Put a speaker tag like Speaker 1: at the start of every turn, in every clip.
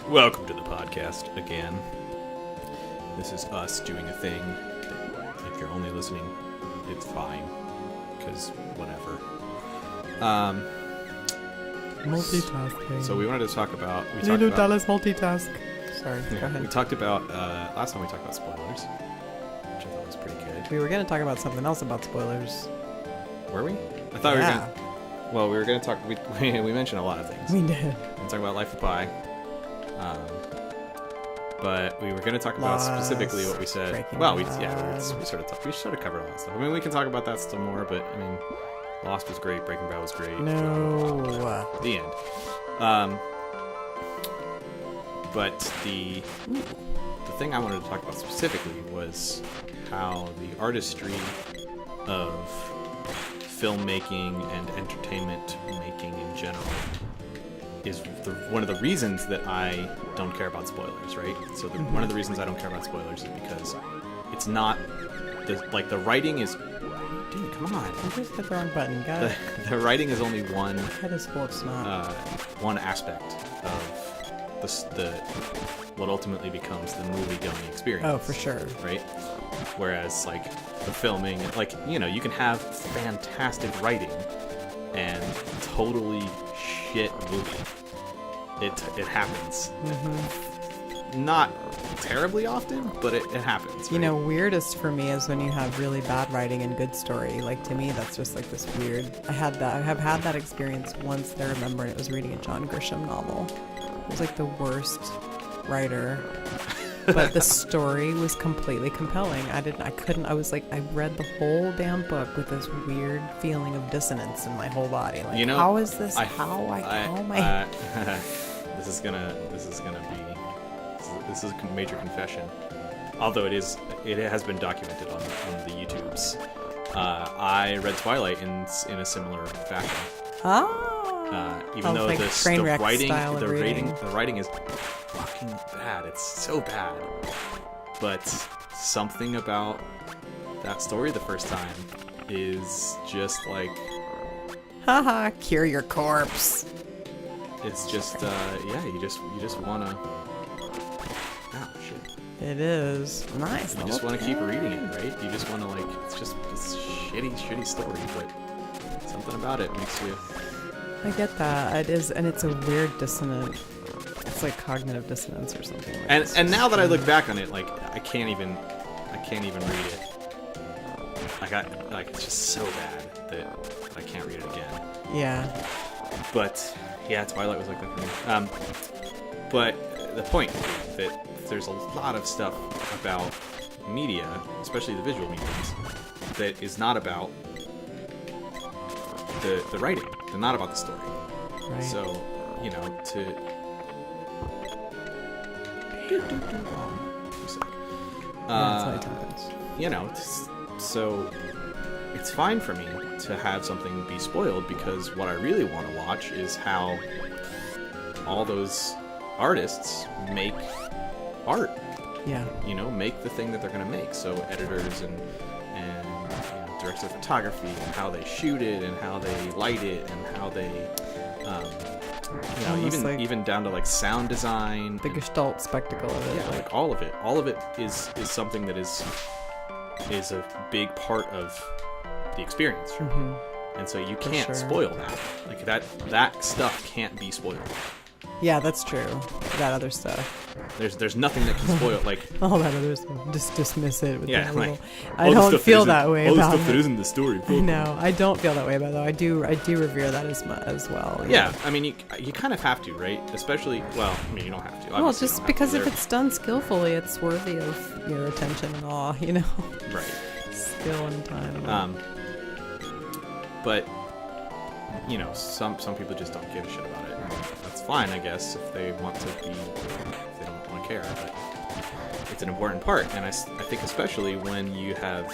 Speaker 1: Welcome to the podcast again. This is us doing a thing that if you're only listening, it's fine, because whatever.
Speaker 2: Multitasking.
Speaker 1: So we wanted to talk about...
Speaker 2: Lulu Dallas multitask. Sorry, go
Speaker 1: We
Speaker 2: ahead.
Speaker 1: talked about... last time we talked about spoilers, which I thought was pretty good.
Speaker 2: We were going to talk about something else about spoilers.
Speaker 1: Were we? I thought we were going to... Well, we were going to talk... We mentioned a lot of things.
Speaker 2: We did.
Speaker 1: We talk about Life of Pi. But we were going to talk about specifically what we said. We sort of covered all that stuff. I mean, we can talk about that still more, but I mean, Lost was great, Breaking Bad was great.
Speaker 2: No.
Speaker 1: The end. But the thing I wanted to talk about specifically was how the artistry of filmmaking and entertainment making in general is one of the reasons that I don't care about spoilers, right? So one of the reasons I don't care about spoilers is because it's not the writing is... Dude, come on.
Speaker 2: You just hit the wrong button. Got it.
Speaker 1: The writing is only one...
Speaker 2: Head is full of snot.
Speaker 1: one aspect of the what ultimately becomes the movie-going experience.
Speaker 2: Oh, for sure.
Speaker 1: Right? Whereas, like, the filming... Like, you know, you can have fantastic writing and totally shit movie. It happens.
Speaker 2: Mm-hmm.
Speaker 1: Not terribly often, but it happens. Right?
Speaker 2: You know, weirdest for me is when you have really bad writing and good story. Like, to me, that's just like this weird... I have had that experience once that I remember, and it was reading a John Grisham novel. It was like the worst writer, but the story was completely compelling. I read the whole damn book with this weird feeling of dissonance in my whole body. Like, you know, how is this?
Speaker 1: This is a major confession. Although it has been documented on the YouTubes. I read Twilight in a similar fashion. Even though
Speaker 2: like
Speaker 1: the writing is fucking bad. It's so bad. But something about that story the first time is just like...
Speaker 2: Haha, cure your corpse.
Speaker 1: It's just, you just want to... Oh, shit.
Speaker 2: It is. Nice.
Speaker 1: You just want to keep reading it, right? You just want to, like... It's just this shitty story, but something about it makes you...
Speaker 2: I get that. It is, and it's a weird dissonant... It's like cognitive dissonance or something. Like
Speaker 1: and now that I look back on it, like, I can't even read it. It's just so bad that I can't read it again.
Speaker 2: Yeah.
Speaker 1: But yeah, Twilight was like that for me. But the point is that there's a lot of stuff about media, especially the visual mediums, that is not about the writing. They're not about the story.
Speaker 2: Right.
Speaker 1: So, you know, you know, so it's fine for me to have something be spoiled, because what I really want to watch is how all those artists make art.
Speaker 2: Yeah.
Speaker 1: You know, make the thing that they're going to make. So editors and you know, directors of photography, and how they shoot it, and how they light it, and how they... you know, even down to like sound design,
Speaker 2: the gestalt spectacle of it.
Speaker 1: Yeah, like all of it. All of it is something that is a big part of the experience for me. And so you can't spoil that. Like that stuff can't be spoiled.
Speaker 2: Yeah, that's true. That other stuff.
Speaker 1: There's nothing that can spoil, like...
Speaker 2: all that other stuff. Just dismiss it with that little...
Speaker 1: Like,
Speaker 2: I don't feel that way about it.
Speaker 1: All the stuff that isn't the story.
Speaker 2: No, I don't feel that way about it, though. I do revere that as well.
Speaker 1: Yeah, I mean, you kind of have to, right? Especially... Well, I mean, you don't have to.
Speaker 2: Well, just because if it's done skillfully, it's worthy of your attention and awe, you know?
Speaker 1: Right.
Speaker 2: Skill and time.
Speaker 1: But... You know, some people just don't give a shit about it. That's fine, I guess, if they want to be, if they don't want to care. But it's an important part, and I think especially when you have,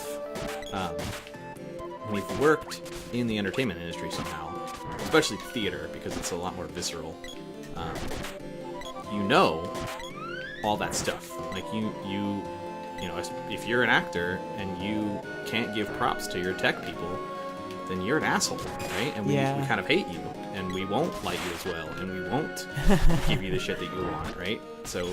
Speaker 1: when you've worked in the entertainment industry somehow, especially theater, because it's a lot more visceral. You know all that stuff. Like you know, if you're an actor and you can't give props to your tech people, then you're an asshole, right? And we kind of hate you. and we won't light you as well, and we won't give you the shit that you want, right? So,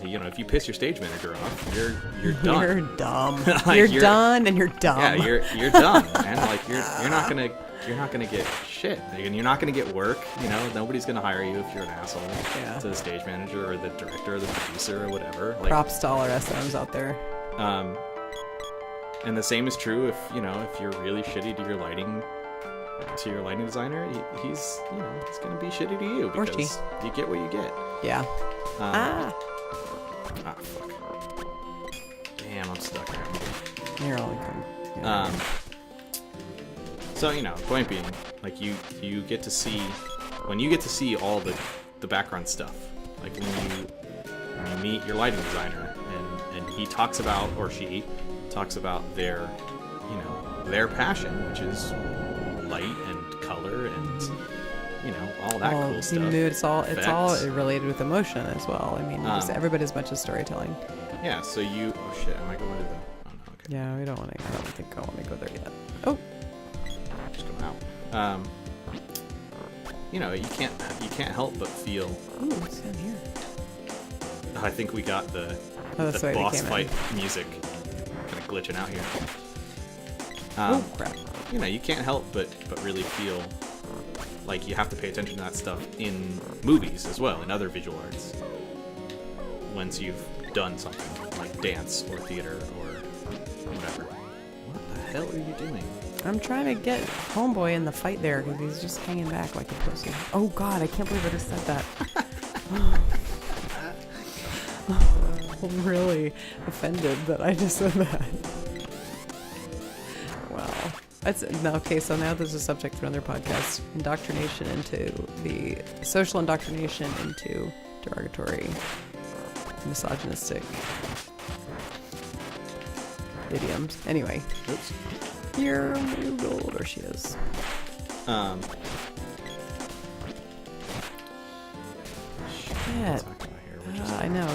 Speaker 1: you know, if you piss your stage manager off, you're done.
Speaker 2: You're dumb.
Speaker 1: Like,
Speaker 2: you're done, and you're dumb.
Speaker 1: Yeah, you're done, man. Like you're not gonna get shit, and you're not gonna get work. You know, nobody's gonna hire you if you're an asshole to the stage manager or the director or the producer or whatever. Like,
Speaker 2: props to all our SMs out there.
Speaker 1: And the same is true if you're really shitty to your lighting designer. He's gonna be shitty to you because you get what you get.
Speaker 2: Yeah.
Speaker 1: Fuck. Damn, I'm stuck here.
Speaker 2: You're only coming.
Speaker 1: So, you know, point being, like, you get to see, when you get to see all the background stuff, like when you meet your lighting designer and he talks about, or she talks about their passion, which is light and color and, you know, all that cool stuff.
Speaker 2: Mood, it's all related with emotion as well. I mean, just every bit as much as storytelling.
Speaker 1: Yeah, so oh shit, am I going to the, oh no, okay.
Speaker 2: Yeah, I don't think I want to go there yet. Oh.
Speaker 1: Just going out. You know, you can't help but feel.
Speaker 2: Ooh, what's in here?
Speaker 1: I think we got the boss fight music kind of glitching out here.
Speaker 2: Oh crap!
Speaker 1: You know, you can't help but really feel like you have to pay attention to that stuff in movies as well, in other visual arts. Once you've done something like dance or theater or whatever. What the hell are you doing?
Speaker 2: I'm trying to get Homeboy in the fight there because he's just hanging back like a pussy. Oh God, I can't believe I just said that. I'm really offended that I just said that. Wow. Okay, so now there's a subject for another podcast. Social indoctrination into derogatory, misogynistic idioms. Anyway.
Speaker 1: Oops.
Speaker 2: You're Google, there she is. Shit. I know.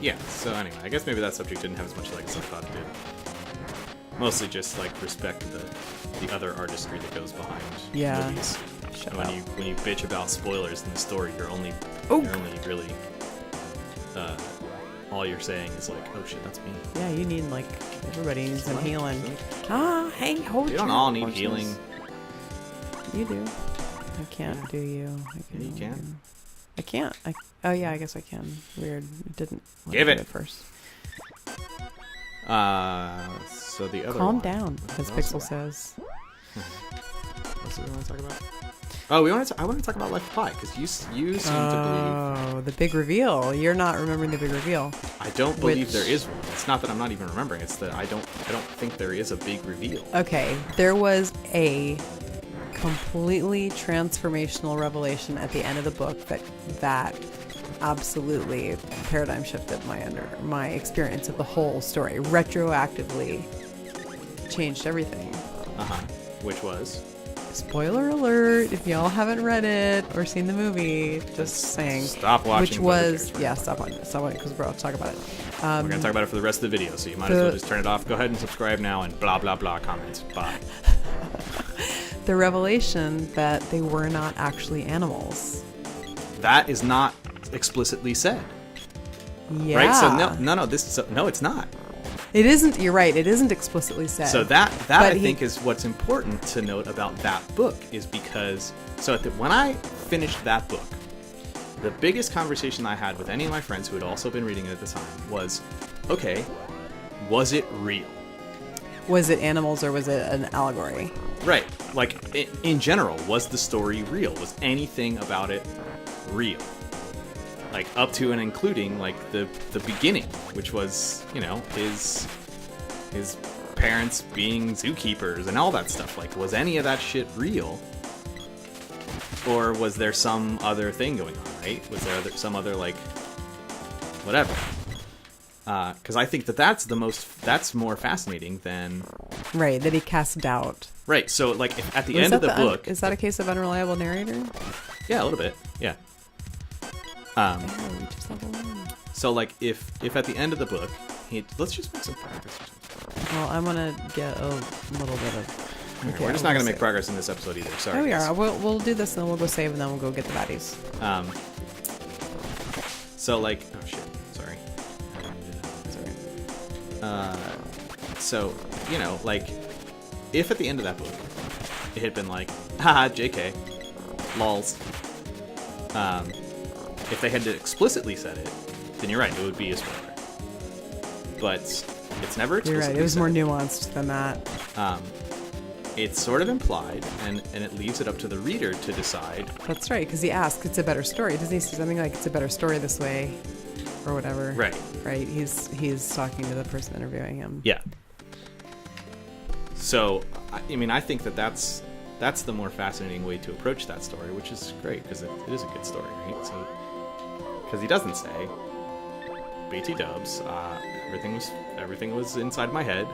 Speaker 1: Yeah, so anyway, I guess maybe that subject didn't have as much legs as I thought it did. Mostly just, like, respect the other artistry that goes behind movies.
Speaker 2: Shut
Speaker 1: when
Speaker 2: up.
Speaker 1: you bitch about spoilers in the story, you're only really all you're saying is like, oh shit, that's me.
Speaker 2: Yeah, you need, like, everybody needs some healing. Hey, hold
Speaker 1: You don't all need healing.
Speaker 2: You do. I can't do you.
Speaker 1: You can.
Speaker 2: I can't. Oh yeah, I guess I can. Weird. It didn't.
Speaker 1: Give it
Speaker 2: at first.
Speaker 1: So the other
Speaker 2: Calm
Speaker 1: one,
Speaker 2: down, as Pixel says.
Speaker 1: What's what we want to talk about? Oh, I want to talk about Life of Pi because you seem to believe.
Speaker 2: Oh, the big reveal. You're not remembering the big reveal.
Speaker 1: I don't believe there is one. It's not that I'm not even remembering. It's that I don't think there is a big reveal.
Speaker 2: Okay, there was a completely transformational revelation at the end of the book that absolutely paradigm shifted my experience of the whole story. Retroactively changed everything.
Speaker 1: Which was?
Speaker 2: Spoiler alert, if y'all haven't read it or seen the movie, just saying.
Speaker 1: Stop watching.
Speaker 2: Which was, yeah, stop on it because we're about to talk about it.
Speaker 1: We're going to talk about it for the rest of the video, so you might as well just turn it off. Go ahead and subscribe now and blah, blah, blah, comment. Bye.
Speaker 2: The revelation that they were not actually animals.
Speaker 1: That is not explicitly said.
Speaker 2: Yeah.
Speaker 1: Right? So no, it's not.
Speaker 2: It isn't. You're right. It isn't explicitly said.
Speaker 1: So that I think is what's important to note about that book is because when I finished that book, the biggest conversation I had with any of my friends who had also been reading it at the time was, okay, was it real?
Speaker 2: Was it animals or was it an allegory?
Speaker 1: Right. Like in general, was the story real? Was anything about it real? Like up to and including like the beginning, which was, you know, his parents being zookeepers and all that stuff. Like, was any of that shit real? Or was there some other thing going on, right? Was there some other, like, whatever? Because I think that's more fascinating than...
Speaker 2: Right, that he cast doubt.
Speaker 1: Right, so, like, at the end of the book...
Speaker 2: Is that a case of unreliable narrator?
Speaker 1: Yeah, a little bit, yeah. So, like, if at the end of the book, let's just make some progress.
Speaker 2: Well, I want to get a little bit of Okay,
Speaker 1: we're just
Speaker 2: I'll
Speaker 1: not going to
Speaker 2: go
Speaker 1: make
Speaker 2: save.
Speaker 1: progress in this episode either. Sorry.
Speaker 2: Oh, we
Speaker 1: guys.
Speaker 2: are. We'll do this, and then we'll go save, and then we'll go get the baddies.
Speaker 1: So, like... Oh, shit. Sorry. So, you know, like, if at the end of that book, it had been like, haha, JK, lols, if they had explicitly said it, then you're right, it would be a spoiler. But it's never explicitly
Speaker 2: You're right. It was more
Speaker 1: said.
Speaker 2: nuanced than that.
Speaker 1: It's sort of implied, and it leaves it up to the reader to decide.
Speaker 2: That's right, because he asks, it's a better story. Doesn't he say something like, it's a better story this way, or whatever?
Speaker 1: Right.
Speaker 2: Right. He's talking to the person interviewing him.
Speaker 1: Yeah. So, I mean, I think that's the more fascinating way to approach that story, which is great, because it is a good story, right? So, because he doesn't say, BT dubs, everything was inside my head,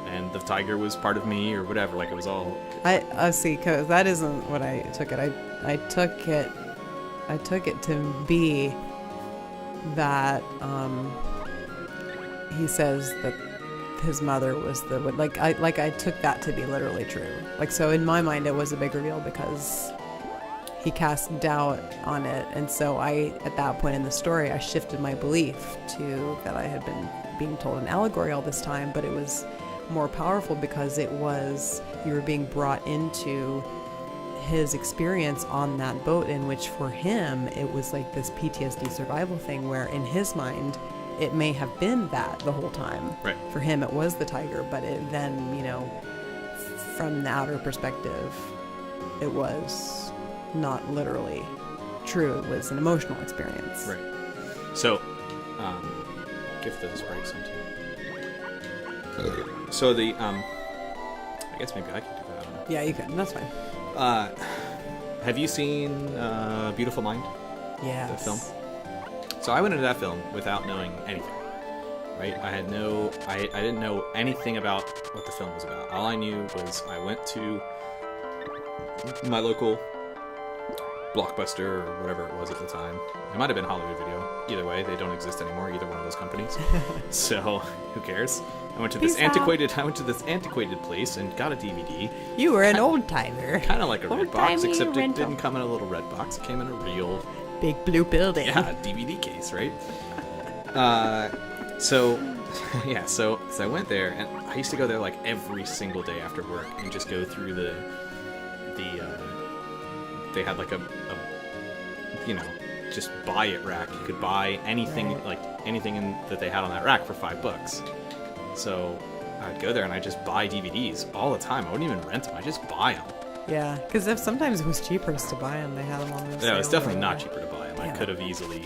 Speaker 1: and the tiger was part of me, or whatever, like it was all...
Speaker 2: I see, because that isn't what I took it. I took it to be that he says that his mother was the I took that to be literally true. Like, so in my mind it was a big reveal because he cast doubt on it, and so at that point in the story I shifted my belief to that I had been being told an allegory all this time, but it was more powerful because it was, you were being brought into his experience on that boat, in which for him it was like this PTSD survival thing, where in his mind it may have been that the whole time.
Speaker 1: Right.
Speaker 2: For him it was the tiger, but it then, you know, from the outer perspective, it was not literally true. It was an emotional experience.
Speaker 1: Right. So, give the sprite some too. So the, I guess maybe I could do that. I don't know.
Speaker 2: Yeah, you can. That's fine.
Speaker 1: Have you seen Beautiful Mind?
Speaker 2: Yeah.
Speaker 1: The film? So I went into that film without knowing anything, right? I didn't know anything about what the film was about. All I knew was I went to my local Blockbuster or whatever it was at the time. It might have been Hollywood Video. Either way, they don't exist anymore, either one of those companies. So who cares? I went to this antiquated place and got a DVD.
Speaker 2: You were an old timer.
Speaker 1: Kind of like a red box,
Speaker 2: Old-timey
Speaker 1: except it
Speaker 2: rental.
Speaker 1: didn't come in a little red box. It came in a real,
Speaker 2: Big blue building.
Speaker 1: yeah, DVD case, right? So I went there, and I used to go there like every single day after work and just go through the they had like a you know, just buy it rack. You could buy anything,
Speaker 2: Right.
Speaker 1: like anything that they had on that rack for $5. So I'd go there and I'd just buy DVDs all the time. I wouldn't even rent them. I just buy them.
Speaker 2: Yeah, because sometimes it was cheaper just to buy them. They had them on the
Speaker 1: Yeah, it's
Speaker 2: sale
Speaker 1: definitely
Speaker 2: or
Speaker 1: not
Speaker 2: whatever.
Speaker 1: cheaper to buy them. I
Speaker 2: Yeah.
Speaker 1: could have easily,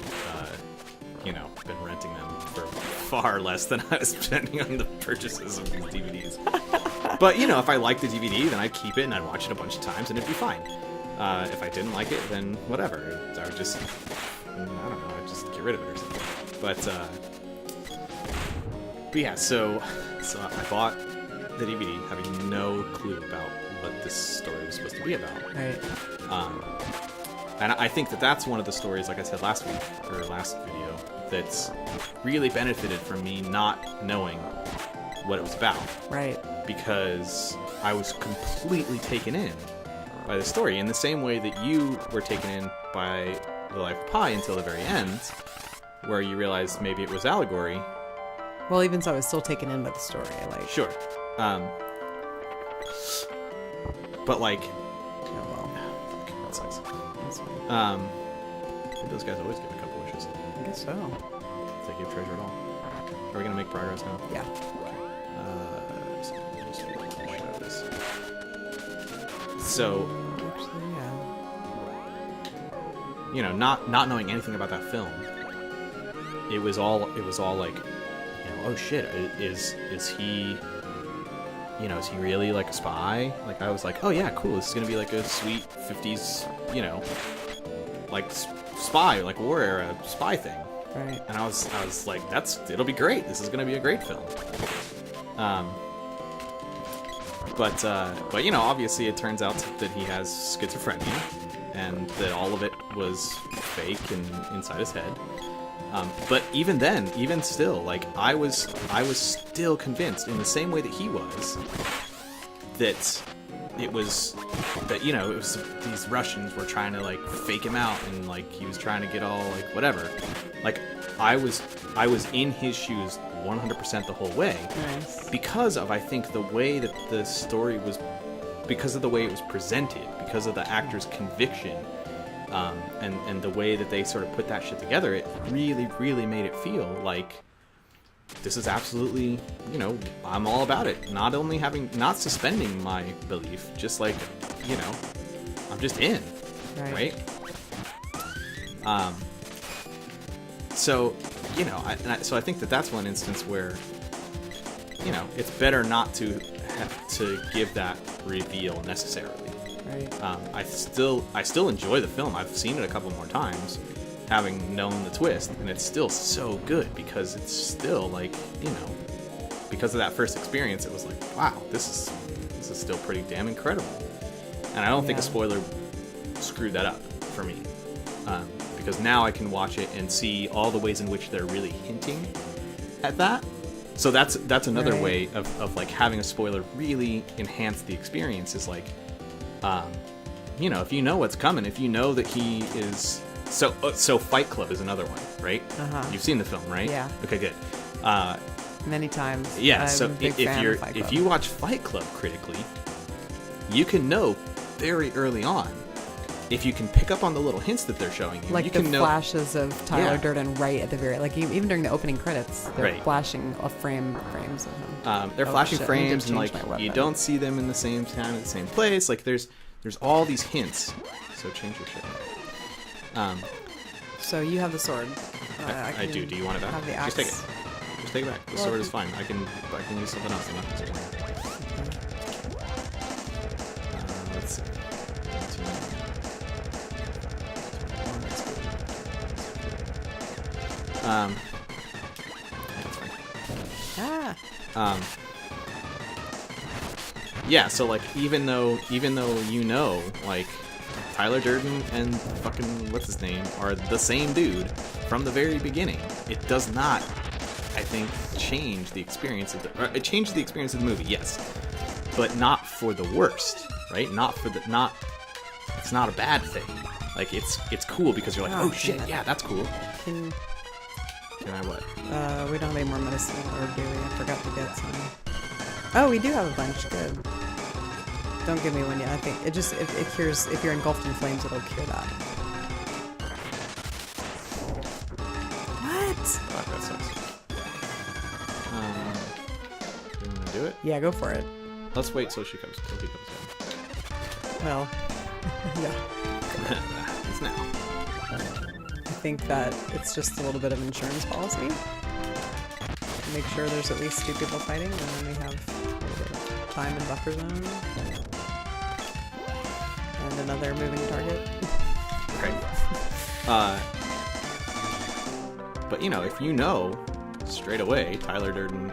Speaker 1: you know, been renting them for far less than I was spending on the purchases of these DVDs. But, you know, if I liked the DVD, then I'd keep it and I'd watch it a bunch of times and it'd be fine. If I didn't like it, then whatever. I would just, I don't know, I'd just get rid of it or something. But yeah, so I bought the DVD having no clue about what this story was supposed to be about.
Speaker 2: Right.
Speaker 1: And I think that's one of the stories, like I said last week, or last video, that's really benefited from me not knowing what it was about.
Speaker 2: Right.
Speaker 1: Because I was completely taken in by the story, in the same way that you were taken in by The Life of Pi until the very end, where you realized maybe it was allegory.
Speaker 2: Well, even so, I was still taken in by the story. Like,
Speaker 1: Sure. But like...
Speaker 2: oh, well,
Speaker 1: Fuck, that sucks.
Speaker 2: that's fine.
Speaker 1: Maybe those guys always give a couple wishes.
Speaker 2: I guess so.
Speaker 1: If they give treasure at all. Are we gonna make progress now?
Speaker 2: Yeah.
Speaker 1: So,
Speaker 2: Actually, yeah.
Speaker 1: you know, not knowing anything about that film, it was all like, you know, oh shit, is he, you know, is he really like a spy? Like, I was like, oh yeah, cool, this is gonna be like a sweet 50s, you know, like spy, like war era spy thing.
Speaker 2: Right.
Speaker 1: And I was like, it'll be great. This is gonna be a great film. But you know, obviously it turns out that he has schizophrenia, and that all of it was fake and inside his head. But even then, even still, like I was still convinced, in the same way that he was, that it was that, you know, it was these Russians were trying to like fake him out, and like he was trying to get all like whatever. Like I was in his shoes 100% the whole way.
Speaker 2: Nice.
Speaker 1: Because of, I think, the way that the story was, because of the way it was presented, because of the actor's conviction, and the way that they sort of put that shit together, it really, really made it feel like this is absolutely, you know, I'm all about it. Not suspending my belief, just like, you know, I'm just in, right? So, you know, so I think that that's one instance where, you know, it's better not to have to give that reveal necessarily.
Speaker 2: Right.
Speaker 1: I still enjoy the film. I've seen it a couple more times, having known the twist, and it's still so good because it's still like, you know, because of that first experience, it was like, wow, this is still pretty damn incredible. And I don't think a spoiler screwed that up for me. Because now I can watch it and see all the ways in which they're really hinting at that. So that's another way of like having a spoiler really enhance the experience, is like, you know, if you know what's coming, if you know that he is so Fight Club is another one, right? You've seen the film, right?
Speaker 2: Yeah.
Speaker 1: Okay, good.
Speaker 2: Many times.
Speaker 1: Yeah.
Speaker 2: I'm
Speaker 1: So
Speaker 2: a big fan of Fight Club.
Speaker 1: if you watch Fight Club critically, you can know very early on. If you can pick up on the little hints that they're showing you,
Speaker 2: like
Speaker 1: you
Speaker 2: the
Speaker 1: can know
Speaker 2: flashes of Tyler Durden right at the very, like even during the opening credits, they're flashing frames of him.
Speaker 1: They're flashing
Speaker 2: shit,
Speaker 1: frames,
Speaker 2: I need
Speaker 1: and
Speaker 2: to change
Speaker 1: like
Speaker 2: my
Speaker 1: you
Speaker 2: weapon.
Speaker 1: don't see them in the same time at the same place. Like there's all these hints. So change your shit.
Speaker 2: So you have the sword.
Speaker 1: I do. Do you want it back?
Speaker 2: Have the axe.
Speaker 1: Just take it. Just take it back. The sword is fine. I can use something else. Let's see. Yeah, so like even though you know, like Tyler Durden and fucking what's his name are the same dude from the very beginning, it does not, I think, change the experience of it changes the experience of the movie, yes, but not for the worst, right? It's not a bad thing. Like it's cool because you're like, oh shit, yeah, that's cool. Can I what?
Speaker 2: We don't have any more medicine, or do we? I forgot to get some. Oh, we do have a bunch. Good. Don't give me one yet. I think it cures. If you're engulfed in flames, it'll cure that. What?
Speaker 1: Fuck, that sucks. You wanna do it?
Speaker 2: Yeah, go for it.
Speaker 1: Let's wait till he comes down.
Speaker 2: Well, yeah.
Speaker 1: It's now.
Speaker 2: I think that it's just a little bit of insurance policy. Make sure there's at least 2 people fighting, and then we have a little bit of time and buffer zone. And another moving target.
Speaker 1: Great. But you know, if you know straight away Tyler Durden,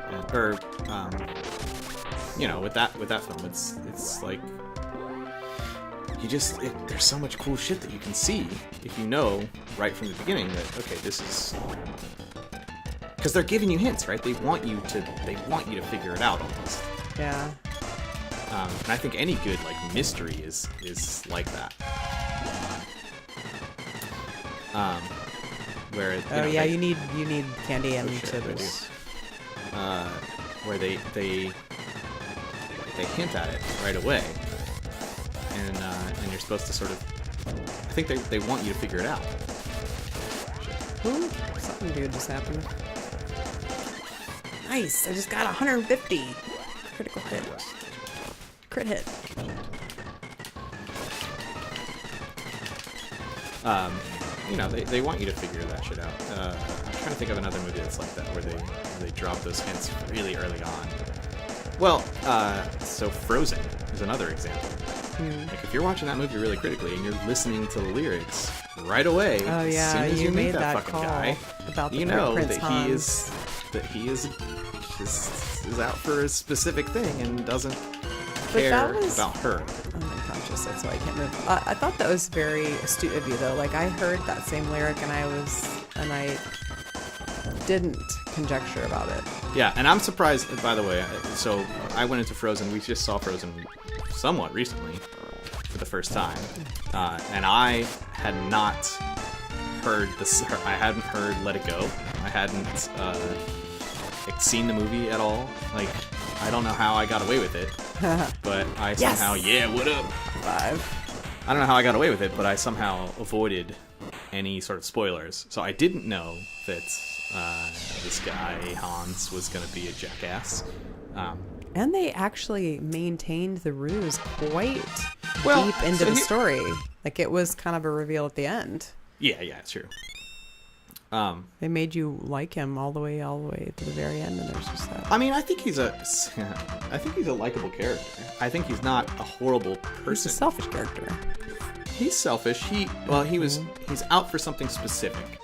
Speaker 1: you know, with that film, it's like there's so much cool shit that you can see if you know right from the beginning that, okay, this is, because they're giving you hints, right? They want you to figure it out almost.
Speaker 2: Yeah.
Speaker 1: And I think any good like mystery is like that. Where
Speaker 2: you need candy and sodas.
Speaker 1: Where they hint at it right away, and you're supposed to sort of, I think they want you to figure it out.
Speaker 2: Ooh, something good just happened. Nice! I just got 150. Critical hit. Crit hit.
Speaker 1: You know, they want you to figure that shit out. I'm trying to think of another movie that's like that, where they drop those hints really early on. Well, so Frozen is another example. Like if you're watching that movie really critically and you're listening to the lyrics right away,
Speaker 2: oh yeah,
Speaker 1: as soon as you meet
Speaker 2: made that
Speaker 1: fucking
Speaker 2: call
Speaker 1: guy,
Speaker 2: about the
Speaker 1: you know
Speaker 2: Prince
Speaker 1: that
Speaker 2: Hans.
Speaker 1: he is out for a specific thing and doesn't care about her.
Speaker 2: I'm unconscious, that's why I can't move. I thought that was very astute of you, though. Like I heard that same lyric and I didn't conjecture about it.
Speaker 1: Yeah, and I'm surprised, by the way. So I went into Frozen. We just saw Frozen somewhat recently for the first time, and I had not heard this. I hadn't heard Let It Go. I hadn't seen the movie at all. Like, I don't know how I got away with it, but I somehow what up?
Speaker 2: 5.
Speaker 1: I don't know how I got away with it, but I somehow avoided any sort of spoilers. So I didn't know that this guy Hans was going to be a jackass.
Speaker 2: And they actually maintained the ruse quite
Speaker 1: Well,
Speaker 2: deep into the story. Like, it was kind of a reveal at the end.
Speaker 1: Yeah, it's true.
Speaker 2: They made you like him all the way to the very end, and there's just that.
Speaker 1: I mean, I think he's a likable character. I think he's not a horrible person.
Speaker 2: He's a selfish character.
Speaker 1: He's selfish. He's out for something specific,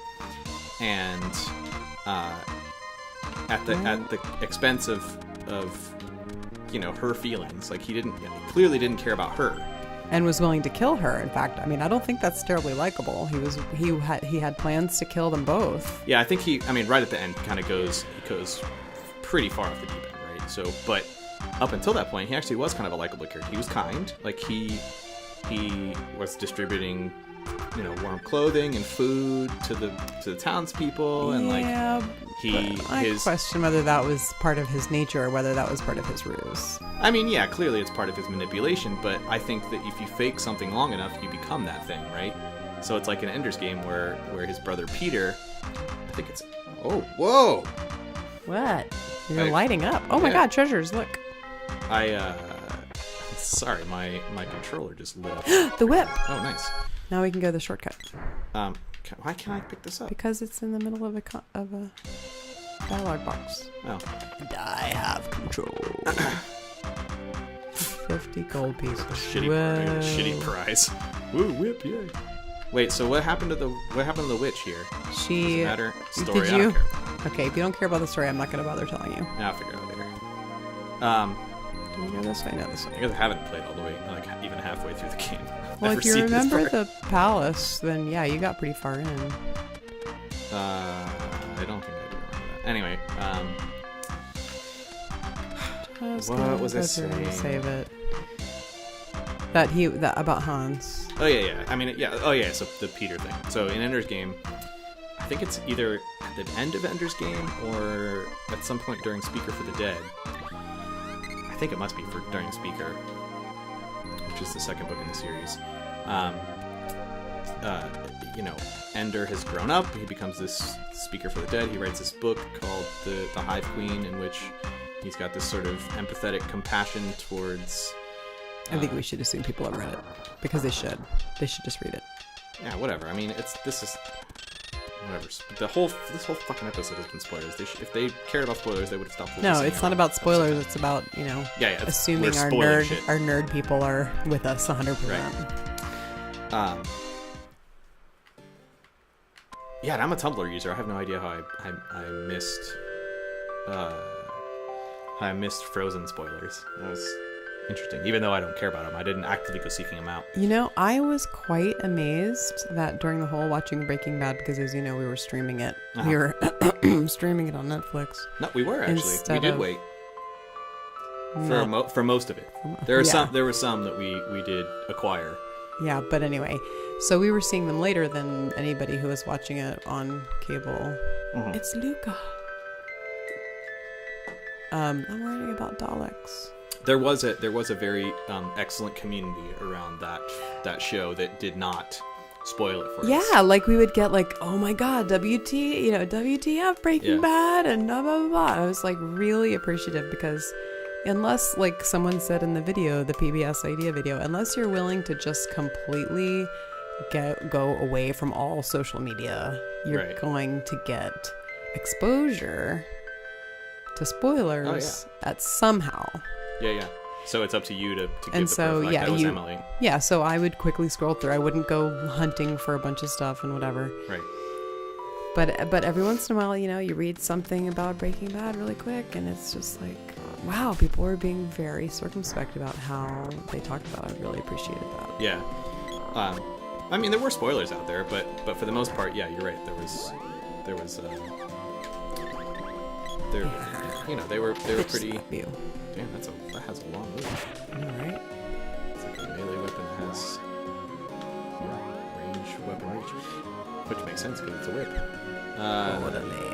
Speaker 1: and at the expense of her feelings. Like, he clearly didn't care about her.
Speaker 2: And was willing to kill her. In fact, I mean, I don't think that's terribly likable. He had plans to kill them both.
Speaker 1: Yeah, I think right at the end, he goes pretty far off the deep end, right? So, but up until that point, he actually was kind of a likable character. He was kind. Like, he was distributing, warm clothing and food to the townspeople, and
Speaker 2: I question whether that was part of his nature or whether that was part of his ruse.
Speaker 1: I mean, yeah, clearly it's part of his manipulation, but I think that if you fake something long enough, you become that thing, right? So it's like an Ender's Game where his brother Peter, I think it's... Oh, whoa!
Speaker 2: What? You're lighting up. Oh my God, treasures, look.
Speaker 1: Sorry, my controller just lit up.
Speaker 2: The whip!
Speaker 1: Oh, nice.
Speaker 2: Now we can go the shortcut.
Speaker 1: Why can't I pick this up?
Speaker 2: Because it's in the middle of a dialogue box.
Speaker 1: Oh.
Speaker 2: And I have control. 50 gold pieces.
Speaker 1: Shitty prize. Woo, whip, yay. Wait, so what happened to the witch here? Does it matter? Story,
Speaker 2: Did
Speaker 1: I
Speaker 2: you?
Speaker 1: don't care.
Speaker 2: Okay, if you don't care about the story, I'm not going to bother telling you.
Speaker 1: I'll figure it out later.
Speaker 2: Do we go this way? No, this way.
Speaker 1: I guess I haven't played all the way, like, even halfway through the game.
Speaker 2: Well, if you remember the palace, then yeah, you got pretty far in.
Speaker 1: I don't think I do remember that. Anyway, what was I saying?
Speaker 2: Save it. About Hans.
Speaker 1: Oh yeah. I mean, yeah. Oh yeah. So the Peter thing. So in Ender's Game, I think it's either at the end of Ender's Game or at some point during Speaker for the Dead. I think it must be during Speaker, which is the second book in the series. Ender has grown up. He becomes this Speaker for the Dead. He writes this book called The Hive Queen, in which he's got this sort of empathetic compassion towards...
Speaker 2: I think we should assume people have read it, because they should. They should just read it.
Speaker 1: Yeah, whatever. I mean, whatever. This whole fucking episode has been spoilers. If they cared about spoilers, they would have stopped.
Speaker 2: No, it's not about spoilers. It's about assuming our nerd people are with us 100%.
Speaker 1: Right. Yeah, and I'm a Tumblr user. I have no idea how I missed Frozen spoilers. That was interesting. Even though I don't care about them, I didn't actively go seeking them out.
Speaker 2: I was quite amazed that during the whole watching Breaking Bad, because as you know, we were streaming it. Uh-huh. We were streaming it on Netflix.
Speaker 1: No, we were actually. We did wait for most of it. There were some that we did acquire.
Speaker 2: Yeah, but anyway, so we were seeing them later than anybody who was watching it on cable. Mm-hmm. It's Luca. I'm worrying about Daleks.
Speaker 1: There was a very excellent community around that show that did not spoil it for us.
Speaker 2: Yeah, like we would get like, oh my God, WTF, Breaking Bad, and blah blah blah. I was like really appreciative, because unless, like someone said in the video, the PBS idea video, unless you're willing to just completely go away from all social media, you're going to get exposure to spoilers at somehow.
Speaker 1: Yeah. So it's up to you to give
Speaker 2: and
Speaker 1: the
Speaker 2: so
Speaker 1: proof, like that was Emily.
Speaker 2: Yeah, so I would quickly scroll through. I wouldn't go hunting for a bunch of stuff and whatever.
Speaker 1: Right.
Speaker 2: But every once in a while, you read something about Breaking Bad really quick, and it's just like, wow, people were being very circumspect about how they talked about it. I really appreciated that.
Speaker 1: Yeah. I mean, there were spoilers out there, but for the most part, yeah, you're right. They were pretty.
Speaker 2: You.
Speaker 1: Damn, that has a long movie.
Speaker 2: All right.
Speaker 1: has range, weapon range, which makes sense because it's a whip.
Speaker 2: Totally.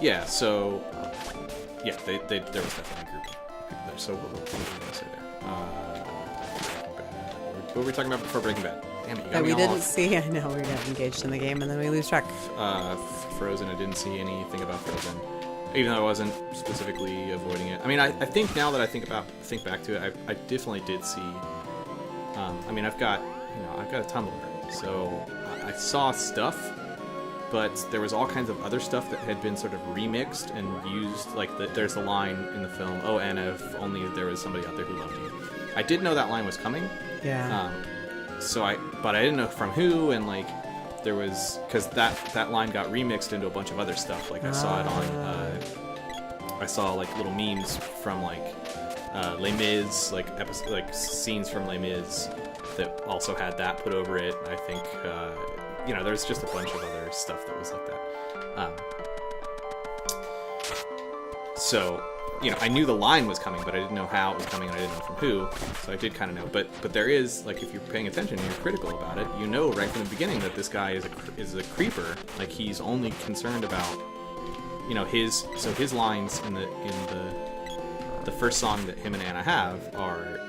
Speaker 1: Yeah, so yeah, there was definitely a group there. So what were we gonna say there? What were we talking about before Breaking Bad? Damn it, you got
Speaker 2: That
Speaker 1: me
Speaker 2: we
Speaker 1: all
Speaker 2: didn't
Speaker 1: off.
Speaker 2: see. I know we got engaged in the game and then we lose track.
Speaker 1: Frozen. I didn't see anything about Frozen, even though I wasn't specifically avoiding it. I mean, I think now that I think back to it, I definitely did see. I mean, I've got a Tumblr, so I saw stuff. But there was all kinds of other stuff that had been sort of remixed and used. Like, there's a line in the film, "Oh, and if only there was somebody out there who loved you." I did know that line was coming.
Speaker 2: Yeah.
Speaker 1: But I didn't know from who, and like, there was, because that line got remixed into a bunch of other stuff. Like, I saw it on, I saw like little memes from like Les Mis, like scenes from Les Mis that also had that put over it. I think. There's just a bunch of other stuff that was like that. So, I knew the line was coming, but I didn't know how it was coming, and I didn't know from who. So I did kind of know. But there is, like, if you're paying attention and you're critical about it, you know right from the beginning that this guy is a creeper. Like, he's only concerned about, his lines in the first song that him and Anna have are.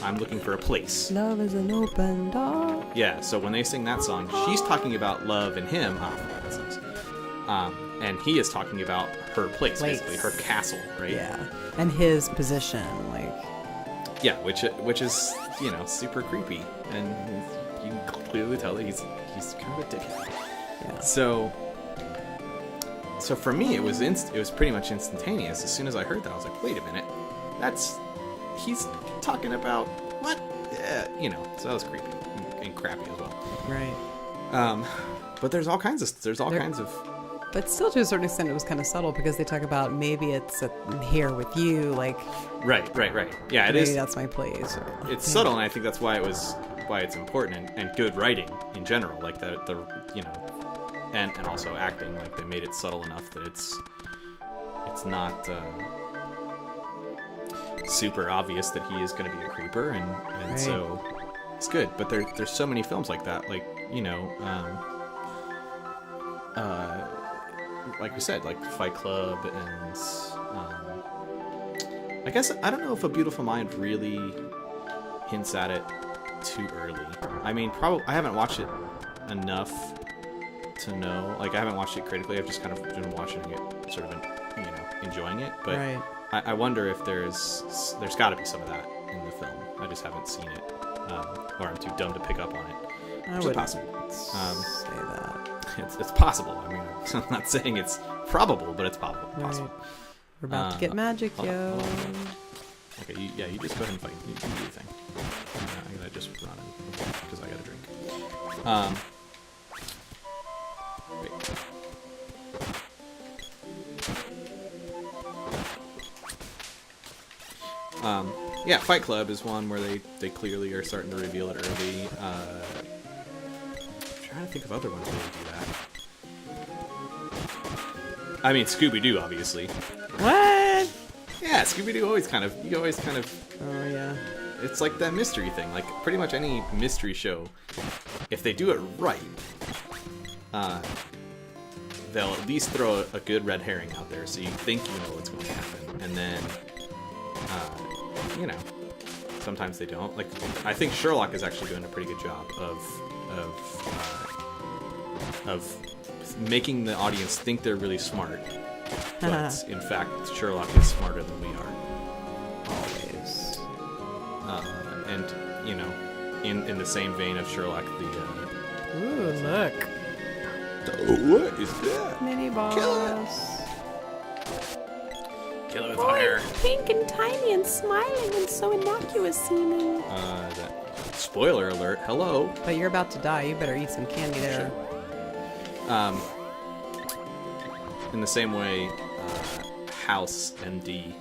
Speaker 1: I'm looking for a place.
Speaker 2: Love is an open door.
Speaker 1: Yeah, so when they sing that song, she's talking about love and him. Oh, that sucks. And he is talking about her place, basically, her castle, right?
Speaker 2: Yeah, and his position, like.
Speaker 1: Yeah, which is, super creepy, and you can clearly tell that he's kind of a dickhead.
Speaker 2: Yeah.
Speaker 1: So for me, it was pretty much instantaneous. As soon as I heard that, I was like, wait a minute, he's talking about what? Yeah, so that was creepy and crappy as well.
Speaker 2: Right.
Speaker 1: But there's all kinds of.
Speaker 2: But still, to a certain extent, it was kind of subtle because they talk about maybe it's here with you, like.
Speaker 1: Right. Yeah, it is.
Speaker 2: Maybe that's my place.
Speaker 1: It's subtle, and I think that's why it's important and good writing in general, like and also acting, like they made it subtle enough that it's not. Super obvious that he is going to be a creeper, and
Speaker 2: right.
Speaker 1: So it's good. But there's so many films like that, like like we said, like Fight Club, and I guess I don't know if A Beautiful Mind really hints at it too early. I mean, probably I haven't watched it enough to know. Like, I haven't watched it critically. I've just kind of been watching it, sort of, enjoying it. But
Speaker 2: right.
Speaker 1: I wonder if there's got to be some of that in the film. I just haven't seen it, or I'm too dumb to pick up on it.
Speaker 2: I
Speaker 1: Which is possible.
Speaker 2: Say that.
Speaker 1: It's possible. I mean, I'm not saying it's probable, but it's possible.
Speaker 2: Right. We're about to get magic, yo.
Speaker 1: Okay, you just go ahead and fight. You do your thing. I'm gonna just run because I got a drink. Wait. Yeah, Fight Club is one where they clearly are starting to reveal it early. I'm trying to think of other ones where they do that. I mean, Scooby-Doo, obviously.
Speaker 2: What?
Speaker 1: Yeah, Scooby-Doo always kind of.
Speaker 2: Oh yeah.
Speaker 1: It's like that mystery thing. Like, pretty much any mystery show, if they do it right, they'll at least throw a good red herring out there, so you think you know what's going to happen, and then. Sometimes they don't. Like, I think Sherlock is actually doing a pretty good job of making the audience think they're really smart, but in fact, Sherlock is smarter than we are.
Speaker 2: Always.
Speaker 1: And in the same vein of Sherlock,
Speaker 2: Ooh, look.
Speaker 1: What is that?
Speaker 2: Mini boss.
Speaker 1: Kill it with fire.
Speaker 2: Pink and tiny and smiling and so innocuous seeming.
Speaker 1: Spoiler alert. Hello.
Speaker 2: But you're about to die. You better eat some candy there.
Speaker 1: Sure. In the same way, House MD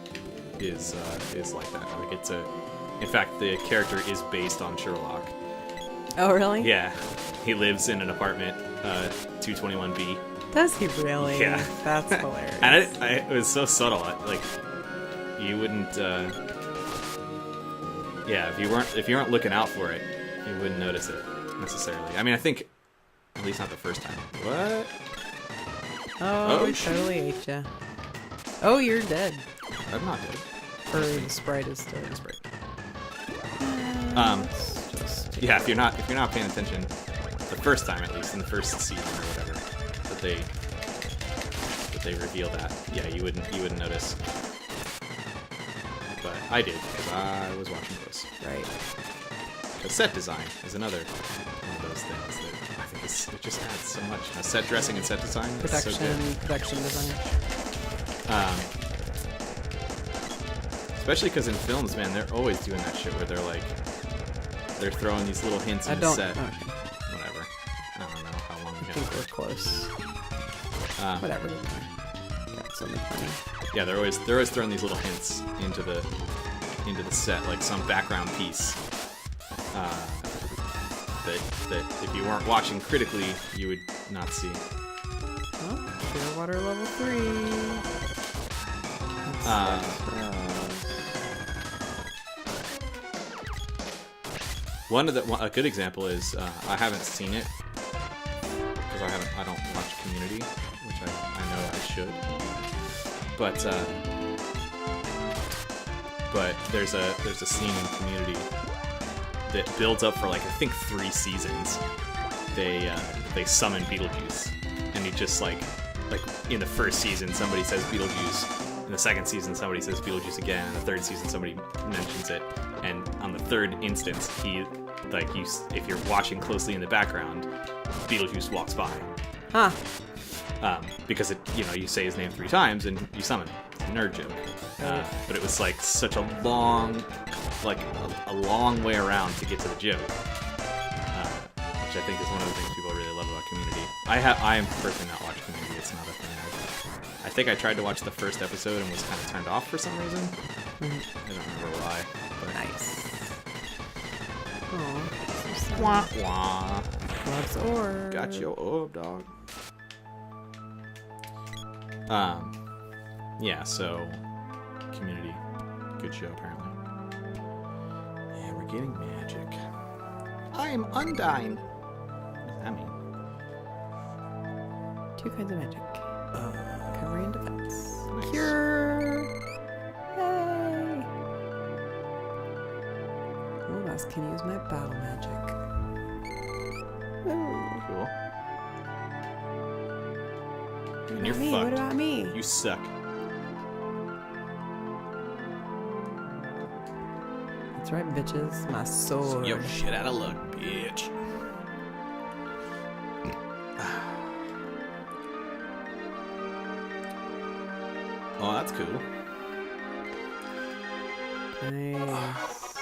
Speaker 1: is like that. Like, in fact, the character is based on Sherlock.
Speaker 2: Oh, really?
Speaker 1: Yeah, he lives in an apartment, 221B,
Speaker 2: Does he really?
Speaker 1: Yeah.
Speaker 2: That's hilarious.
Speaker 1: And it was so subtle. Like, you wouldn't. Yeah, if you weren't looking out for it, you wouldn't notice it necessarily. I mean, I think at least not the first time. What?
Speaker 2: Oh, he totally ate ya. Oh, you're dead.
Speaker 1: I'm not dead.
Speaker 2: Or the sprite is dead.
Speaker 1: Sprite. Yeah, if you're not paying attention, the first time at least, in the first season or whatever, that they reveal that, yeah, you wouldn't notice. But I did, because I was watching those.
Speaker 2: Right.
Speaker 1: The set design is another one of those things that I think it just adds so much. Set dressing and set design is so good.
Speaker 2: Production design.
Speaker 1: Especially because in films, man, they're always doing that shit where they're throwing these little hints in the set. Whatever. I don't know how long we
Speaker 2: I think we're close. Whatever. Got something funny.
Speaker 1: Yeah, they're always throwing these little hints into the set, like some background piece that if you weren't watching critically, you would not see.
Speaker 2: Oh, Clearwater level 3.
Speaker 1: A good example is I haven't seen it because I don't watch Community, which I know I should. But there's a scene in Community that builds up for like I think 3 seasons. They summon Beetlejuice, and he just like in the first season somebody says Beetlejuice, in the second season somebody says Beetlejuice again, in the third season somebody mentions it, and on the third instance if you're watching closely in the background, Beetlejuice walks by.
Speaker 2: Huh.
Speaker 1: Because you say his name 3 times and you summon him. Nerd joke. But it was like such a long way around to get to the joke, which I think is one of the things people really love about Community. I am personally not watching Community. It's not a thing. I think I tried to watch the first episode and was kind of turned off for some reason. I don't remember why. But...
Speaker 2: Nice. Aw, so sad.
Speaker 1: Wah wah.
Speaker 2: Love's orb.
Speaker 1: Got your orb, dog. Yeah, so Community, good show apparently. Yeah, we're getting magic. I am undying. What does that mean?
Speaker 2: 2 kinds of magic. Recovery and defense.
Speaker 1: Nice.
Speaker 2: Cure! Yay! Ooh, I can use my battle magic. Ooh.
Speaker 1: Cool.
Speaker 2: What
Speaker 1: And you're
Speaker 2: about me?
Speaker 1: fucked.
Speaker 2: What about me?
Speaker 1: You suck.
Speaker 2: That's right, bitches. My sword.
Speaker 1: Yo, shit out of luck, bitch. Oh, that's cool.
Speaker 2: Nice.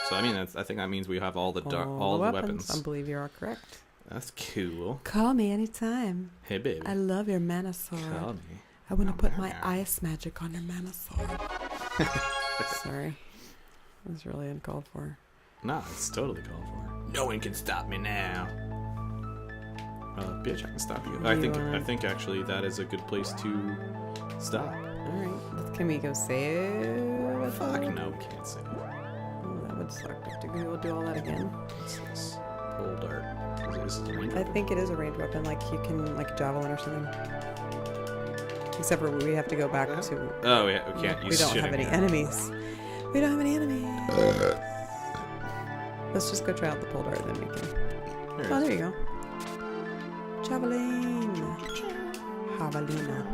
Speaker 1: So I think that means we have all the weapons.
Speaker 2: I believe you are correct.
Speaker 1: That's cool.
Speaker 2: Call me anytime.
Speaker 1: Hey, baby.
Speaker 2: I love your mana sword.
Speaker 1: Call me.
Speaker 2: I want to put my ice magic on your mana sword. Sorry. That was really uncalled for.
Speaker 1: No, it's totally called for. No one can stop me now. Bitch, I can stop you. I think actually that is a good place to stop.
Speaker 2: Alright. Can we go save?
Speaker 1: Fuck no, we can't save.
Speaker 2: Oh, that would suck. Do we do all that again?
Speaker 1: What's this? Pole dart. Is this a range
Speaker 2: I think it is a ranged weapon, like you can, like javelin or something. Except for we have to go back to...
Speaker 1: Oh, yeah, we can't use
Speaker 2: We don't
Speaker 1: shit
Speaker 2: have any
Speaker 1: anymore.
Speaker 2: enemies. We don't have any enemies. Let's just go try out the pole dart, then we can... Oh, there you go. Javelin. Javelina.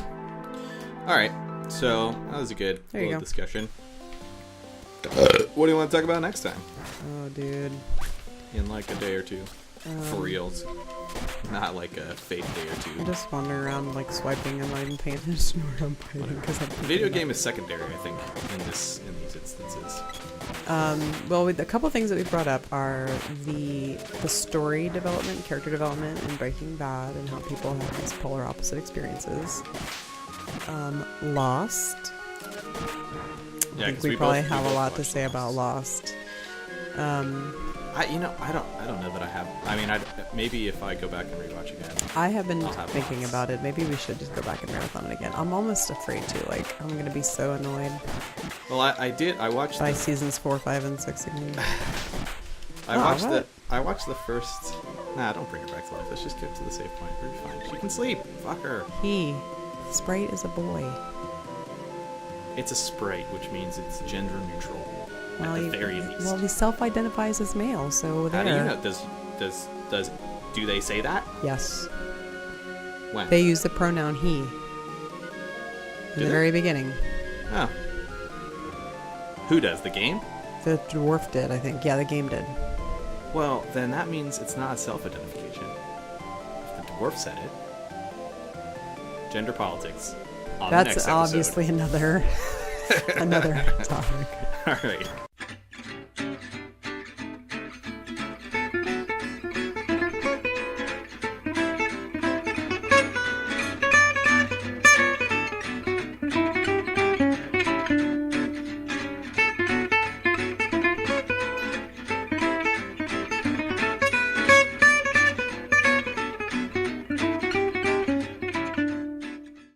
Speaker 1: Alright, so that was a good
Speaker 2: There you
Speaker 1: little
Speaker 2: go.
Speaker 1: discussion. What do you want to talk about next time?
Speaker 2: Oh, dude.
Speaker 1: In like a day or two. For reals. Not like a fake day or
Speaker 2: I'm
Speaker 1: two.
Speaker 2: just wandering around, like, swiping. I'm not even paying attention to where I'm fighting.
Speaker 1: Video game is secondary, I think, in these instances.
Speaker 2: Well, a couple things that we brought up are the story development, character development in Breaking Bad, and how people have these polar opposite experiences. Lost.
Speaker 1: Yeah,
Speaker 2: I think we probably have a lot to say about Lost.
Speaker 1: I don't know that I have. I mean, maybe if I go back and rewatch again.
Speaker 2: I have been
Speaker 1: I'll have
Speaker 2: thinking
Speaker 1: thoughts.
Speaker 2: about it. Maybe we should just go back and marathon it again. I'm almost afraid to. Like, I'm gonna be so annoyed
Speaker 1: Well, I watched
Speaker 2: by seasons 4, 5, and 6 again.
Speaker 1: I
Speaker 2: Oh,
Speaker 1: watched
Speaker 2: what?
Speaker 1: I watched the first. Nah, don't bring her back to life. Let's just get to the save point. We're fine. She can sleep. Fuck her.
Speaker 2: Sprite is a boy.
Speaker 1: It's a sprite, which means it's gender neutral.
Speaker 2: Well,
Speaker 1: at the very least.
Speaker 2: Well, he self-identifies as male, so there.
Speaker 1: How do you know? Do they say that?
Speaker 2: Yes.
Speaker 1: When?
Speaker 2: They use the pronoun he. In
Speaker 1: Do
Speaker 2: the
Speaker 1: they?
Speaker 2: very beginning.
Speaker 1: Oh. Who does? The game?
Speaker 2: The dwarf did, I think. Yeah, the game did.
Speaker 1: Well, then that means it's not a self-identification. If the dwarf said it. Gender politics. On the next
Speaker 2: That's
Speaker 1: episode.
Speaker 2: obviously another topic.
Speaker 1: All right.